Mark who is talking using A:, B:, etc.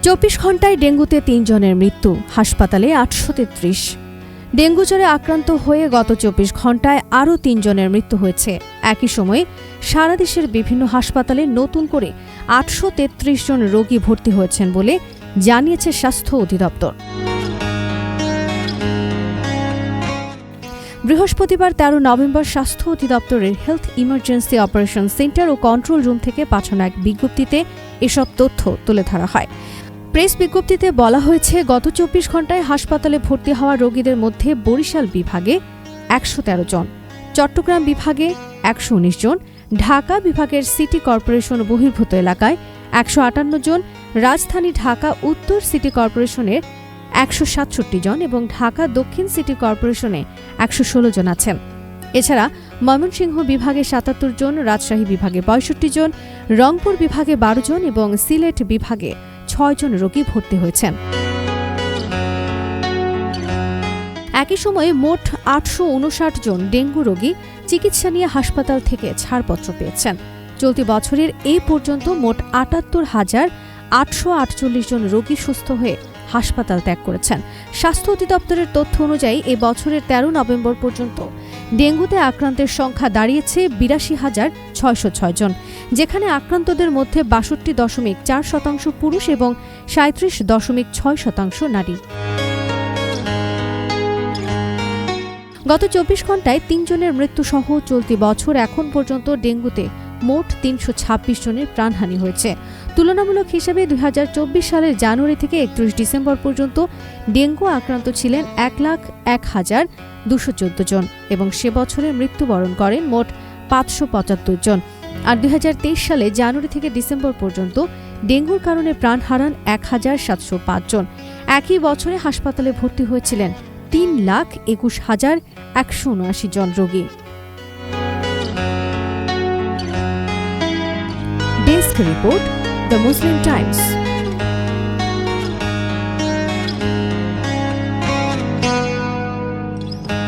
A: 24 ঘণ্টায় ডেঙ্গুতে 3 জনের মৃত্যু, হাসপাতালে 833। ডেঙ্গু জ্বরে আক্রান্ত হয়ে গত 24 ঘণ্টায় আরও 3 জনের মৃত্যু হয়েছে। একই সময়ে সারা দেশের বিভিন্ন হাসপাতালে নতুন করে 833 জন রোগী ভর্তি হয়েছেন বলে জানিয়েছে স্বাস্থ্য অধিদপ্তর। বৃহস্পতিবার 13 নভেম্বর স্বাস্থ্য অধিদপ্তরের হেলথ ইমার্জেন্সি অপারেশন সেন্টার ও কন্ট্রোল রুম থেকে পাঠানো এক বিজ্ঞপ্তিতে এসব তথ্য তুলে ধরা হয়। প্রেস বিজ্ঞপ্তিতে বলা হয়েছে, গত 24 ঘণ্টায় হাসপাতালে ভর্তি হওয়া রোগীদের মধ্যে বরিশাল বিভাগে 113 জন, চট্টগ্রাম বিভাগে 119 জন, ঢাকা বিভাগের সিটি কর্পোরেশন বহির্ভূত এলাকায় 158 জন, রাজধানী ঢাকা উত্তর সিটি কর্পোরেশনের 167 জন এবং ঢাকা দক্ষিণ সিটি কর্পোরেশনে 116 জন আছেন। এছাড়া ময়মনসিংহ বিভাগে 77 জন, রাজশাহী বিভাগে 65 জন, রংপুর বিভাগে 12 জন এবং সিলেট বিভাগে 6 জন রোগী ভর্তি হয়েছেন। একই সময়ে মোট 859 জন ডেঙ্গু রোগী চিকিৎসা নিয়ে হাসপাতাল থেকে ছাড়পত্র পেয়েছেন। চলতি বছরের এই পর্যন্ত মোট 78,848 জন রোগী সুস্থ হয়ে হাসপাতাল ত্যাগ করেছেন। স্বাস্থ্য অধিদপ্তরের তথ্য অনুযায়ী এই বছরের 13 নভেম্বর পর্যন্ত ডেঙ্গুতে আক্রান্তের সংখ্যা দাঁড়িয়েছে 82,606 জন, যেখানে আক্রান্তদের মধ্যে 62.4% পুরুষ এবং 37.6% নারী। গত 24 ঘণ্টায় 3 জনের মৃত্যুসহ চলতি বছর এখন পর্যন্ত ডেঙ্গুতে মোট 326 জনের প্রাণহানি হয়েছে। তুলনামূলক হিসেবে 2024 সালের জানুয়ারি থেকে 31 ডিসেম্বর পর্যন্ত ডেঙ্গু আক্রান্ত ছিলেন 1,01,214 জন এবং সে বছরে মৃত্যুবরণ করেন মোট 575 জন। আর 2023 সালে জানুয়ারি থেকে ডিসেম্বর পর্যন্ত ডেঙ্গুর কারণে প্রাণ হারান 1,705 জন। একই বছরে হাসপাতালে ভর্তি হয়েছিলেন 3,21,179 জন রোগী। Desk report, the Muslim Times.